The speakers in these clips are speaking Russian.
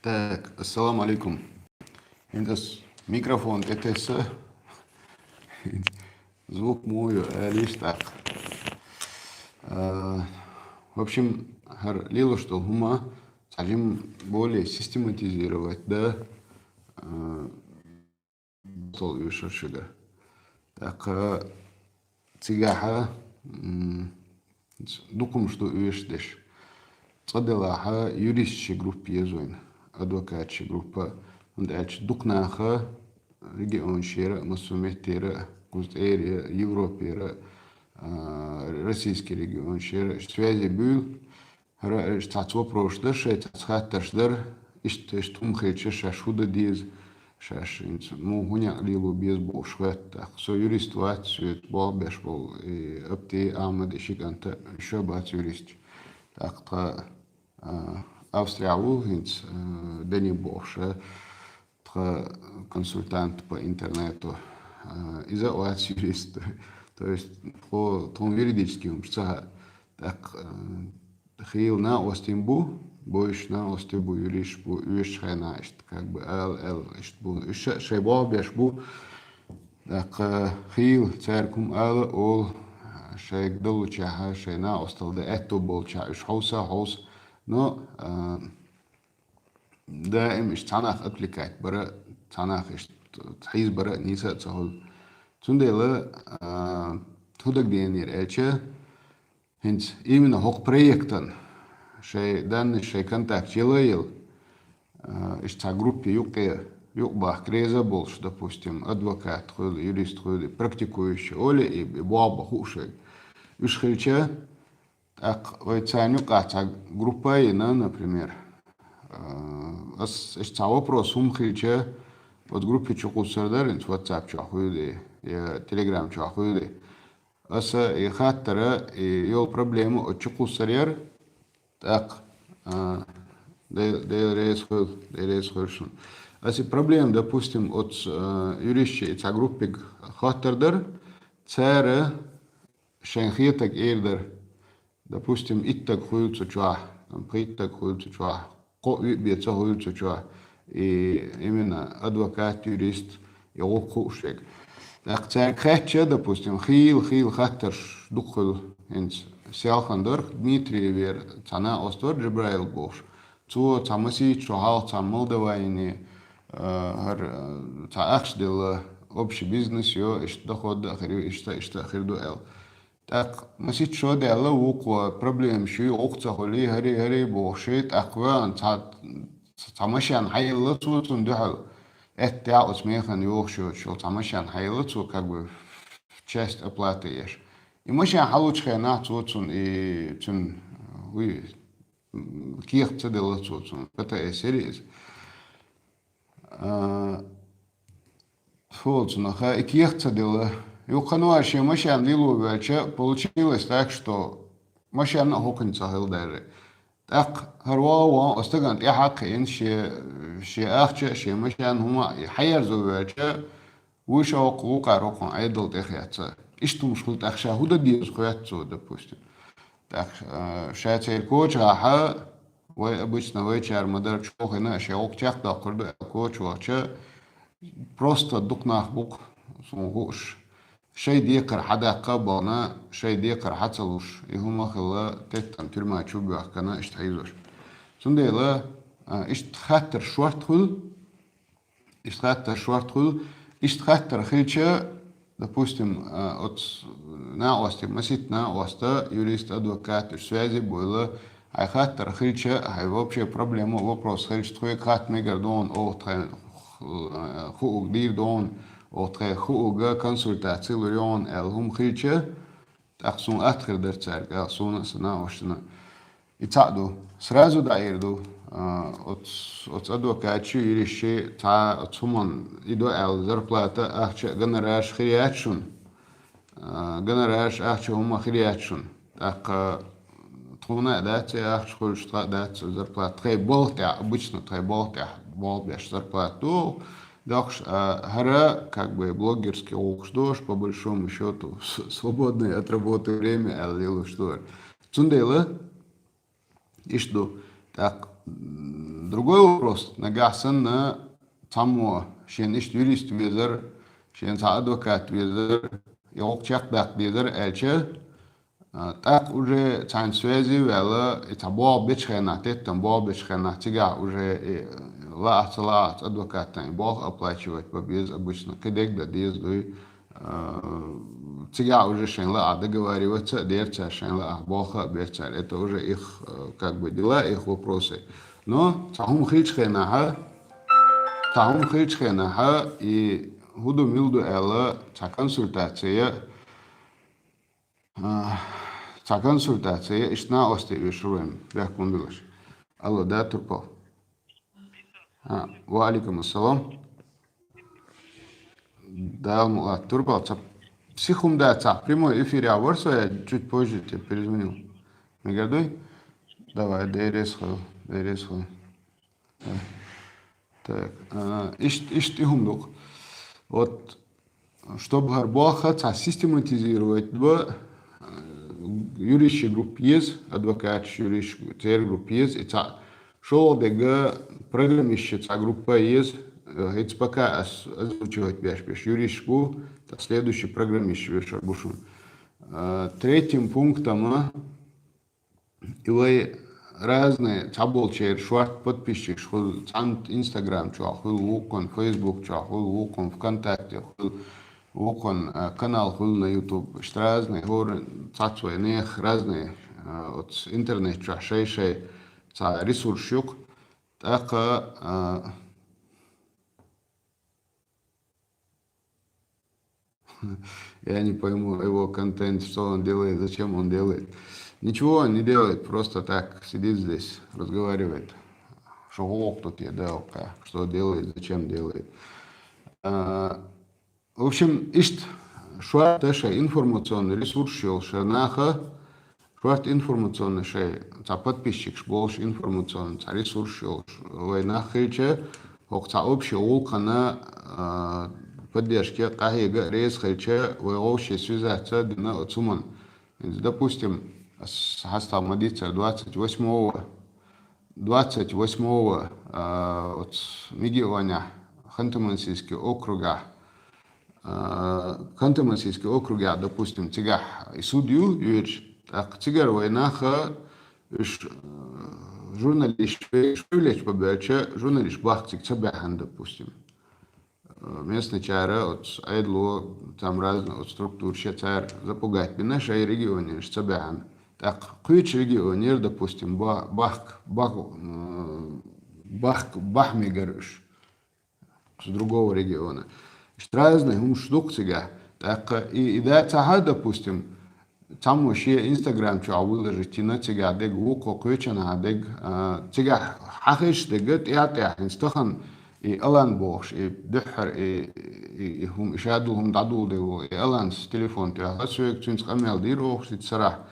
Так, ассаламу алейкум. Индас микрофон ТТС, звук мой, лишь так. В общем, лило, что гума сажим более систематизировать, да, сол юшашида. Так, цыгаха, дукум, что юшдеш. Цадылаха юристче группе езуин, адвокатче группа, und дукнаха регион шера, масуметтера, Кузерия, Европера, российский регион шера, связи был, штат вопросдер, шесть хаттершдер, иштум хече шашуда диз, шаш му гуня лилу без бол швет, так со юрист ват свет бол беш бол, и апте амад шиганта шабат юрист, так Австрия хинц Дани Боша, консультант по интернету, из-за вас юрист, то есть по юридическим умствам, так хил на остимбу, боиш на остимбу юриш бу юриш хана, как бы эл бу шейбо бешбу, так хил церкум эл ол шейк долучаха шейна остал де эту болча иш хаус но دائم اشتعناخ أبليكات برا تعناخ تحيز برا نيسا تسهل تندلا تودك دينير إيشة هنس إيمن هوك بريكتن شيء دان شيء كنتاك يلايل اشتع группе юкбах креза больше, допустим, адвокат, юрист, практикующий, оли и баба хушей. Ишхельча, так, войцаню каца группа ина, например, اشتع вопрос умхельча, вот группе чукусардарин, WhatsApp чахуйли, Telegram чахуйли. Аса и хаттера и йол проблему от чукусарьер, так, дейрейсхольшун. Аса проблем, допустим, от юрища и ца группе хаттердер, цере шенхиетак эйрдер, допустим, иттак хуются чуа, приттак хуются чуа, ко бьется хуются чуа, и именно адвокат, юрист, и окушек. Так царь хэтча, допустим, хил хаттерш духл инс сялхандер Дмитрий вер цана остор Джабраил бош. Цо цамаси чухал цам Молдавайни ца акшдел общий бизнес йо иш доход ахири ишта ахирду эл. Так маси чо дела уко проблем ши окца холи хари бошит акван цамашан хайла цо цундухал. Это я усмехан йохшо шо цамашан хайла цо как бы часть оплаты ешь. И мы сейчас получаем на цуцун и цун вы ких цедела цуцун. Это серьез. Фолцун, ха и ких цедела. И у кануаши машан лилу вече получилось так, что машан хокинца хилдары. Так харвау остаган я хакин ши ахча ши машан хума хайерзу вече وشو قوقع رقم عيدل تخياتsa. Ишту мушкул так шахуда диз хуятсу, допустим. Так шатер коч аха вы обычно вечер модар чохина шеок чах да курду коч вача просто дукнах бук сунгуш. شيء ديكر حدا قبنا شيء ديكر حصلوش يهما خلا تتم ترما تشوبه كنا اشتعيزوش سندلا اشتخاتر شوارتخل اشتخاتر خلچه допустим от наости масит наоста юрист адвокат связи было айхаттер хылча ай вообще проблема вопрос хылч твой кат мегардон от хуг дирдон от хуга консультации лурион эл хум хылча таксун атхер дер церга суна наошна и цаду сразу даирду от адвокатчу юрище та от суман идо эл зарплата ахча гонораж хриячун гонораж ахча хума хриячун так туна дати ахч хулшта дати зарплата треболта обычно треболта болбеш зарплату докш хара как бы блогерский окшдош по большому счету свободное от работы время аллилу что цундела и что так Другой вопрос. Нагасан на саму шен ишт юрист везер, шен са адвокат везер, йокчак дак везер эльче. Так уже цан связи вела это бог бечхена, теттам бог бечхена, тига уже ла адвоката бог оплачивать по без обычно. Кедек да дездуй тига уже шен ла договариваться, дерца шен ла бога берца. Это уже их как бы дела, их вопросы. Но цахум хичхена и худу милду элла ца консультация ишна ости вишруем бяк мундулаш. Алло, да, Турпал. Ва алейкум ассалам. Да, Турпал, психум да, прямой эфир аварса, я чуть позже тебе перезвонил. Мегадой? Давай, дейресхо. Так, иштихумдук. Вот, чтобы гарбаха систематизировать, юридическая группа есть, адвокат, юридическая группа есть, и шо дега программистская группа есть, это пока озвучивать бяшпеш юридическую, следующий программист вешар бушун. Третьим пунктом илай разные таболчер шварт подписчик, шхул Инстаграм, шхул вукон Фейсбук, шхул вукон ВКонтакте, вукон канал хул на YouTube, разные горы, цацвой нех разные от интернет шей ца ресурсюк, так я не пойму его контент, что он делает, зачем он делает. Ничего он не делает, просто так сидит здесь, разговаривает. Что тут я дал, что делает, зачем делает. В общем, ишт шварт эше информационный ресурс шел шернаха, шварт информационный шей, ца подписчик шболш информационный, ца ресурс шел войнахиче, ца общий улкана поддержки кахига рейс хиче, вообще связаться дина отсуман. Допустим, Хастал Мадица 28-го от Мигионя Ханты-Мансийского округа, допустим, тига и судью, так тигар войнаха журналист швилеч поберче, журналист бахтик цабяхан, допустим. Местный чара от айдло, там разные от структур царь запугать. В нашей регионе цабяхан. Так, ключ регионер, допустим, Бахмигарыш с другого региона. Разные штукцига. Так, и да, цага, допустим, там вообще Инстаграм чего выложить, на тига, дег вуко, ключана, дег, тига, хахиш, дегет, и инстахан, и Алан Бохш, и Дехар, и хум, и шадулхум дадул дегу, и Алан с телефон, тига, хасуек, цинск амел дирох, и цара.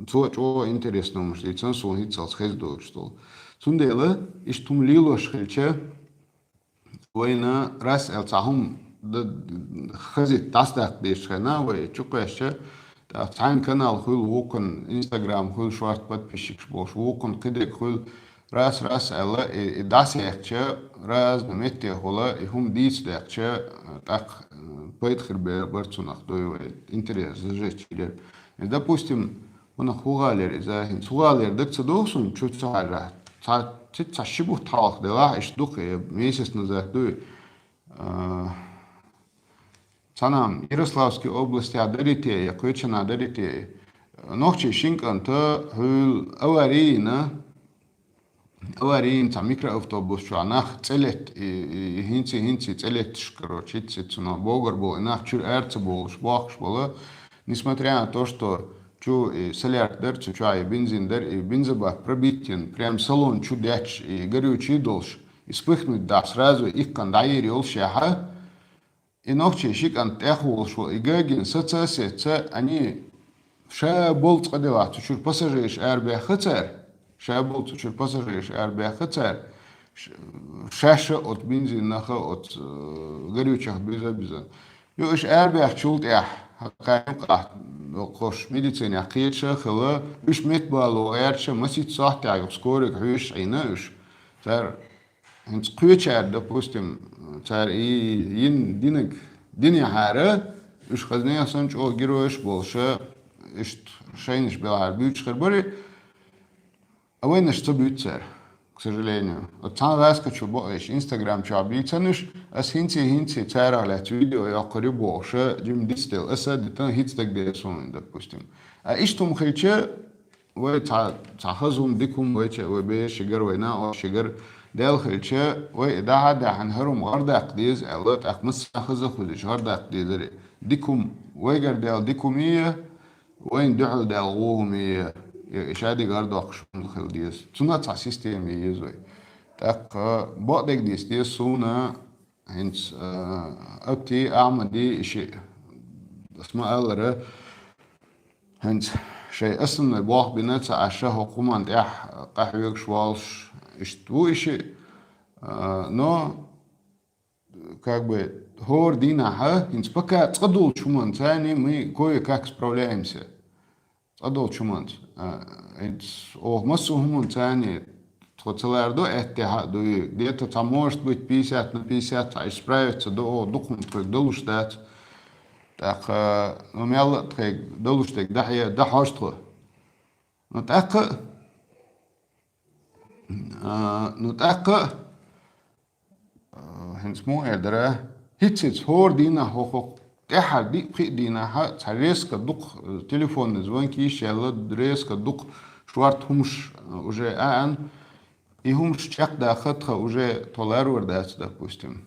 Цо интересно, может, и ценсул хитцал с хездур, что. Сундела, иш тум лило шхельче, война раз элцахум хазит тастак дешхена, вой чукаще, тайн канал хул вукон, Инстаграм хул шварт подписчик шбош, вукон кидек хул раз элла, и дас яхче, раз наметте хула, и хум диц яхче, так поэтхер барцунах, дой интерес, зажечь. Допустим, он хугалер, захин, хугалер, декца досун, чуть сара, ца шибух талх дела, иш дух, месяц назад, дуй, цанам, Ярославской области, адарите, якучана адарите, ночи шинканта, хул аварийн, ца микроавтобус, что анах целет, и хинци, целет, короче, цицуна, богар был, инах чур эрца был, шбах, шбала. Несмотря на то, что и соляр дер, и бензин дер, и бензобак пробитен, прям салон чудяч, и горючий долж, и вспыхнуть, да, сразу их кандаери олшаха, и ночи шикан теху шел, и гагин, соцессе, они ша болт кадеват, чур пассажириш арбе хацер, ша болт чур пассажириш арбе хацер, шаша от бензинаха, от горючих беза. Юж арбе чулт ях. حقائق خوش ميديسين حقيقة خلا إيش متبالو غيرش مسيت صح تعرف سكورك هيش عيناش تار هنس قويتشار допустим تار ين دينك دنيا حارة إيش خزني أصلاً أو جروش بولشة إيش شينش بالعربي خربري أوين نشتبيت تار к сожалению. Вот там раз хочу больше Инстаграм чабицаныш, а хинти царалят видео я корю больше, чем дистил, а садитан хитстаг десун, допустим. А иштум хиче, вы тахазум дикум выче, вы бе шигар война, о шигар дел хиче, вы да عن هرم غردق ديز، علت أخمس أخذ خذش غردق ديزري. ديكم ويجر دل ديكمية، وين دعل دل غومية. شادي قاردو أخشون خل ديس تونا تاع سيستم يزوي تاق بعدك ديس سونا هنس أبتي أعمل دي شيء اسمه ألره هنس شيء أصلا الواحد بنات عشان حكومة تاع قحويك شوالش اشتوي شيء но как бы хор дина ха هنس пока تقدول شو ثاني мы кое-как справляемся أدول شمانت أو مسو هم تاني تقولردو اتحاد دوي ديتا تامورست بيت 50 на 50 а исправиться до документ долуштат так номял так долуштек дахя дахаштро ну так هنس مو ادرا هيتس هور دينا حقوق تحد دي دينا ها تريس كدق تليفون زوان كيش يلا دريس كدق شوارت همش уже ан и همش чак да хатха уже толервер даст допустим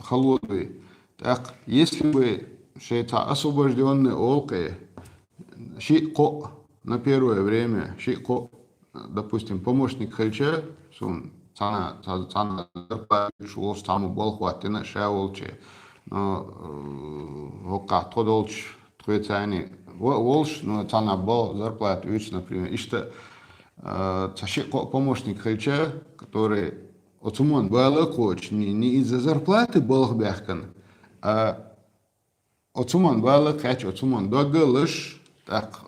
холодный так если бы шейта освобожденный олкой шико на первое время шико допустим помощник хальча сон цана шул саму болхватина шаолче وقع تدولش تقولي волш но цена был зарплата ведь например и что тащик помощник хальча который отсумон был коч не из-за зарплаты был бяхкан а отсумон был кач отсумон догалыш так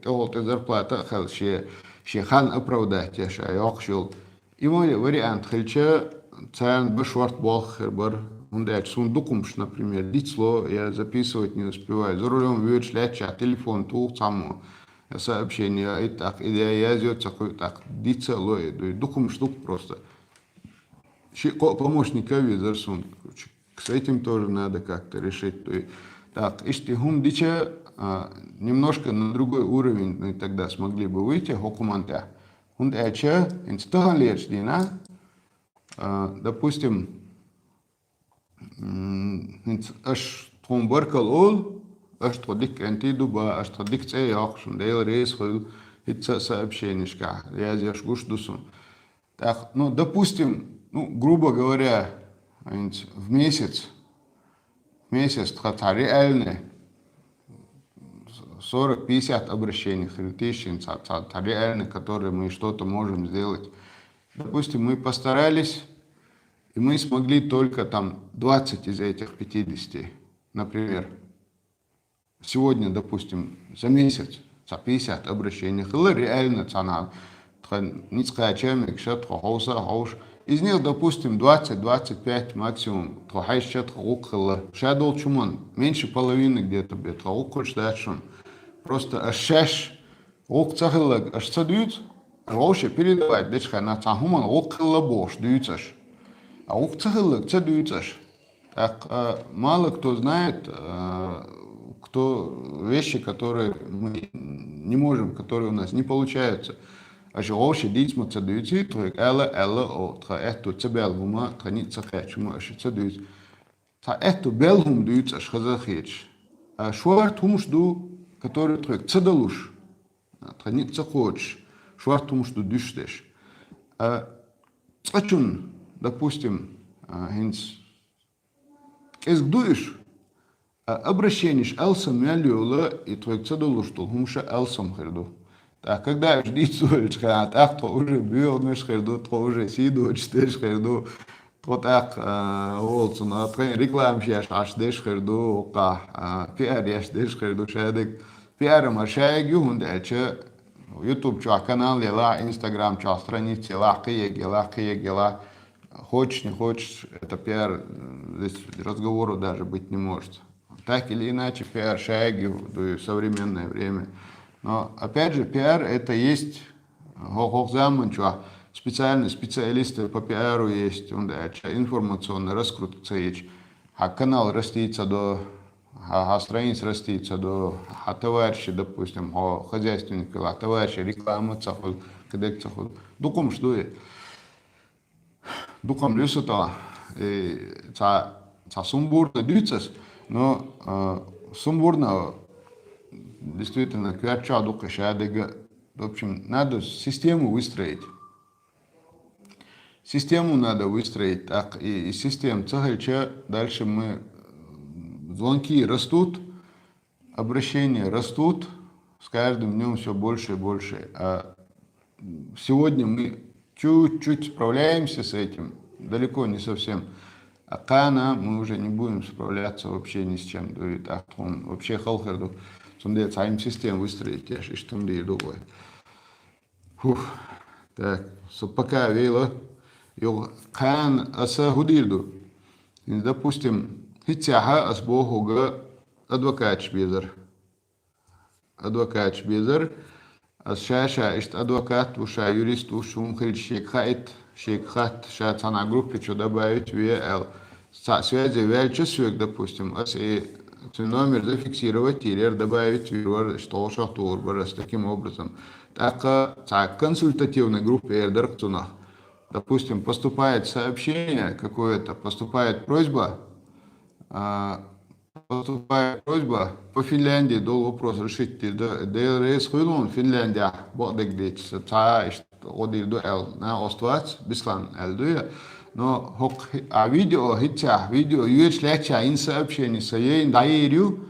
вот зарплата хальче шехан оправдать я шайохшил и мой вариант хальча цен бешварт был хербар он дает сундукумш, например, дицло, я записывать не успеваю. За рулем ведешь ляча, телефон, тух саму, сообщение, и так, и я зет такой, так, дицло, дукумш тух просто. Помощника визор сун, с этим тоже надо как-то решить. Так, ишти хум дича немножко на другой уровень, и тогда смогли бы выйти, хокуманта. Он дяча, инстаган лечь, дина, допустим, أش تقوم بركل أول أش توديك أنتي دوبا أش توديك تأي أخشون دايل ريس خل هتسأ بشينش كا رياضي أشكوش دوسون так ну допустим ну грубо говоря в месяц реально 40-50 обращений критичных реально которые мы что-то можем сделать допустим мы постарались и мы смогли только там 20 из этих 50, например. Сегодня, допустим, за месяц, за 50 обращений, реально цена, из них, допустим, 20-25 максимум, меньше половины где-то, просто аш садуют, вообще передавать, дечка, на цахуман, бош, даются. А ухцахылык, цедуюташ. Так, мало кто знает, кто вещи, которые мы не можем, которые у нас не получаются. А что вообще дитьма цедуются, то элла, эту цебелгума, тханит цахачума, аж цедуют. Та эту белгум дуются, аж хазахеч. А шварт хумшду, который трек цедалуш, тханит цахоч, шварт хумшду дюштеш. Цачун. Допустим, хинс эсгдуиш обращениш алсам ялюла и твой цедулу что хумша алсам херду. Так когда ждить сольчка, так то уже бьёднеш херду, то уже сидуч теш херду. Вот так, вот, на реклам сейчас аж дешхерду, ока, пиар яш дешхерду шадик, пиар маршаги, хундача, YouTube чё канал, ела, Instagram чё страницы, ла. Хочешь, не хочешь, это пиар, здесь разговору даже быть не может. Так или иначе, пиар шаги в современное время. Но опять же, пиар это есть специальные специалисты по пиару есть, информационная раскрутка есть. А канал растится а страниц растится а товарищи, допустим, а хозяйственники, а товарищи, реклама цахол, кадек цахол. Дуком что и дуком лесота, ца сумбурно дюцес, но сумбурно действительно кверча дука шадега. В общем, надо систему выстроить. Систему надо выстроить так, и система цахальча, дальше мы, звонки растут, обращения растут, с каждым днем все больше и больше. А сегодня мы чуть-чуть справляемся с этим, далеко не совсем. А кана мы уже не будем справляться вообще ни с чем. Так, он вообще халхерду, сонде цаим систему выстроить, я что там другое. Так, пока вейло. Йог кан аса худирду. Допустим, хитяха асбохуга адвокат безер. Адвокат безер. Ас шаша ишт адвокат уша юрист ушум хрит шейхат ша цана группе что добавить ВЛ. Связи вяльче свек, допустим, ас и номер зафиксировать или добавить вирвар что шахтур барас таким образом. Так консультативной группе эрдерцуна. Допустим, поступает сообщение какое-то, поступает просьба по Финляндии, дол вопрос решить, ДРС хуйлун Финляндия, бодек дич, та одир до эл на оставаться, беслан эл но видео юэч леча ин сообщение соей даерю,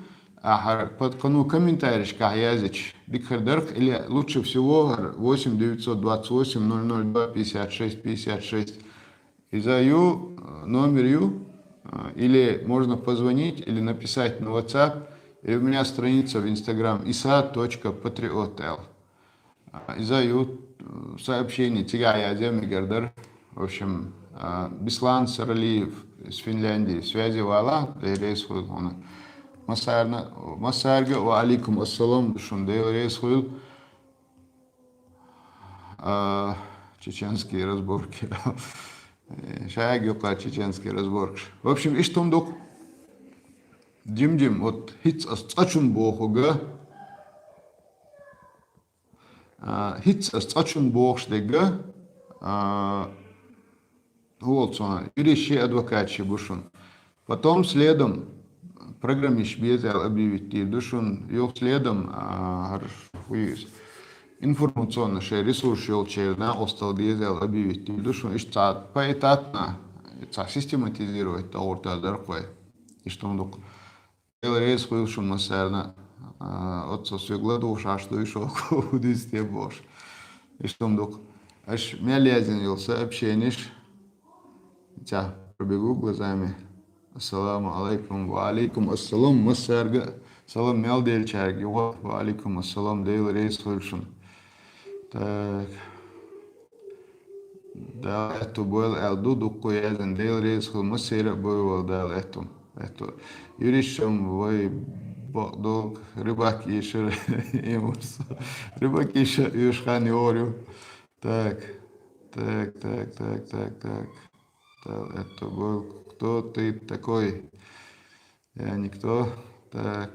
под кону комментариев языч дикхердерк или лучше всего 8 928 002 56 56 и за номер или можно позвонить или написать на WhatsApp, или у меня страница в Instagram isa.patriotl. И за сообщение тига язем гердер, в общем, Беслан Саралиев из Финляндии, связи вала, рейс он. Масарга ва алейкум ассалам душундейл рейсхуил чеченские разборки. Шаги чеченские разборки. В общем, и что док дим вот хитс астачун бохуга хитс астачун бохштега вот сон юрищи адвокатчи бушун. Потом следом программист безел объявить душун йог следом информационно шей ресурс на остал безел объявить душун и что поэтапно систематизировать таурта даркой и что он док рейс хуилшун масерна отсутствие гладу шашту и шок удистие бош и что он док аж мялязин сообщение тя пробегу глазами. Ассаламу алейкум ва алейкум ассалам масарга салам мял дейл чарги ва алейкум ассалам дейл рейс хулшун. Так. Да это был элду дукку язен дейл рейс хул масира был дал этум. Это юришем вой бог рыбаки еще имус. Рыбаки еще юшхани орю. Так. Это был кто ты такой? Я никто. Так.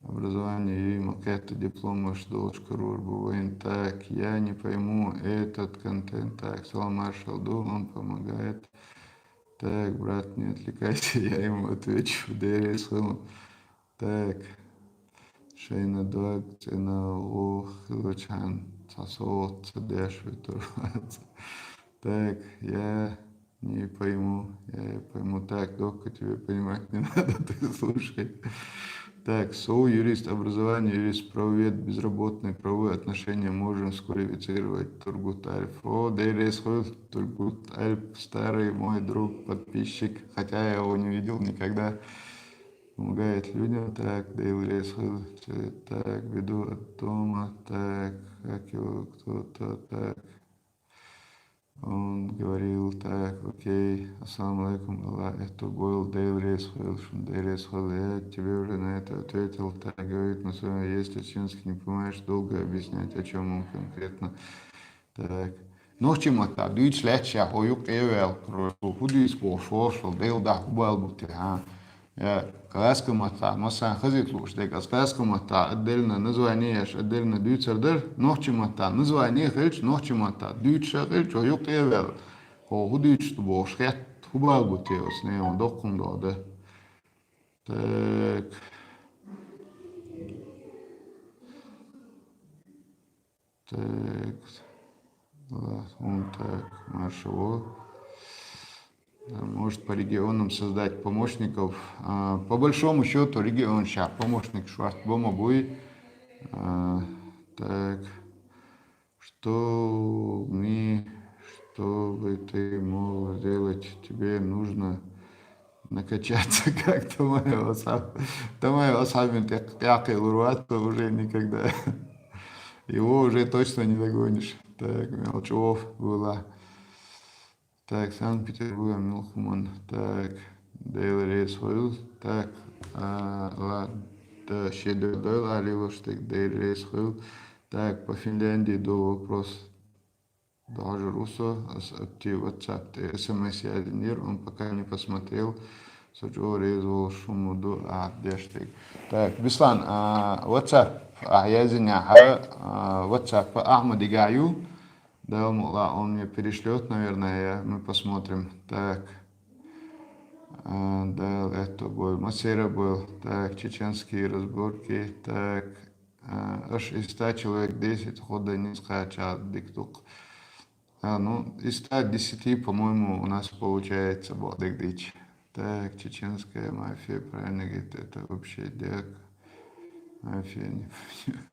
Образование и макеты, диплом, шдолочка, рурбуин. Так, я не пойму этот контент. Так, салам маршал Дул, он помогает. Так, брат, не отвлекайся, я ему отвечу. ДРС. Так. Шейна дог, цена лох, лучан, сосот, цедеш, витурваться. Так, я не пойму. Так, только тебе понимать не надо, ты слушай. Так, юрист, образование, юрист, правовед, безработный, правовые отношения, можем сквалифицировать Тургут Альф. О, Дейрес Тургут Альф, старый мой друг, подписчик, хотя я его не видел никогда. Помогает людям, так, Дейрес так, веду от дома, так, как его кто-то, так. Он говорил, так, окей, ассаламу алейкум, Аллах, это был Дейрес я тебе уже на это ответил, так, говорит, если чеченский не понимаешь, долго объяснять, о чем он конкретно, так. Nog iemand dat Duits slecht ja, hoor je ook heel hoe Duits voorstel, deel dat wel moet gaan. Я каласкамата, масан хазитлуш, дека каласкамата отдельно название, отдельно дүйцердер, нохчимата, название хилч, нохчимата, дүйчер хилч, оюк эвел. Ху дүйч тубо шхет, хубал бутеос, не он докум доде. Так. Так. Он так, маршевой. Может по регионам создать помощников. По большому счету регион сейчас помощник Швартбома будет. Так, чтобы ты мог сделать, тебе нужно накачаться как-то моего самим уже никогда. Его уже точно не догонишь. Так, Мелчев была. Так, Санкт-Петербург, Милхман, так, Дейл Рейс Хилл, так, ладно, Шедер Дейл, Аливоштек, Дейл Рейс Хилл, так, по Финляндии до вопрос, даже Руссо, актив WhatsApp, ты смс я он пока не посмотрел, Соджо Рейзвол, Шумуду, Дештек. Так, Беслан, WhatsApp, я извиняюсь, WhatsApp, Ахмад Игаю. Да, он мне перешлет, наверное, мы посмотрим. Так, да, это был, Масера был, так, чеченские разборки, так, аж из 100 человек 10 хода не скачат диктук. Ну, из 110, по-моему, у нас получается Бадыгдыч. Так, чеченская мафия, правильно говорит, это вообще дяк. Мафия, не понимаю.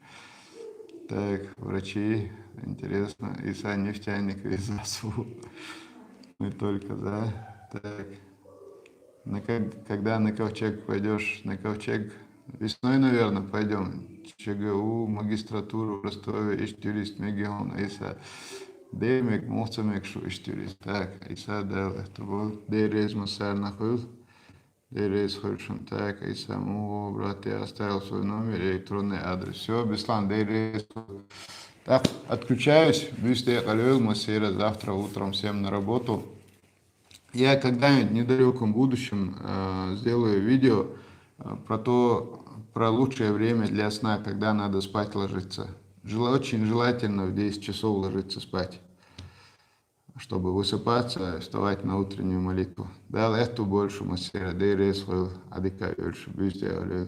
Так, врачи, интересно. Иса нефтяник весь засул. Мы только за. Так. Когда на ковчег пойдешь? На ковчег весной, наверное, пойдем. ЧГУ, магистратуру в Ростове, Иштюрист, Мегион, Иса. Демек, Мохцамек, шу Иштюрист. Так, Иса дал, это был. Дейрез Масар нахуй. Дейрез Хольшун. Так, Иса Муго, брат, я оставил свой номер и электронный адрес. Все, Беслан, Дейрез. Так, отключаюсь. Бюсте Алюэл Масира, завтра утром всем на работу. Я когда-нибудь в недалеком будущем сделаю видео про лучшее время для сна, когда надо спать ложиться. Очень желательно в 10 часов ложиться спать, чтобы высыпаться и вставать на утреннюю молитву. Да, это больше Масира, Дейрез Хольшун, Адика Юльшу, Бюсте Алюэл.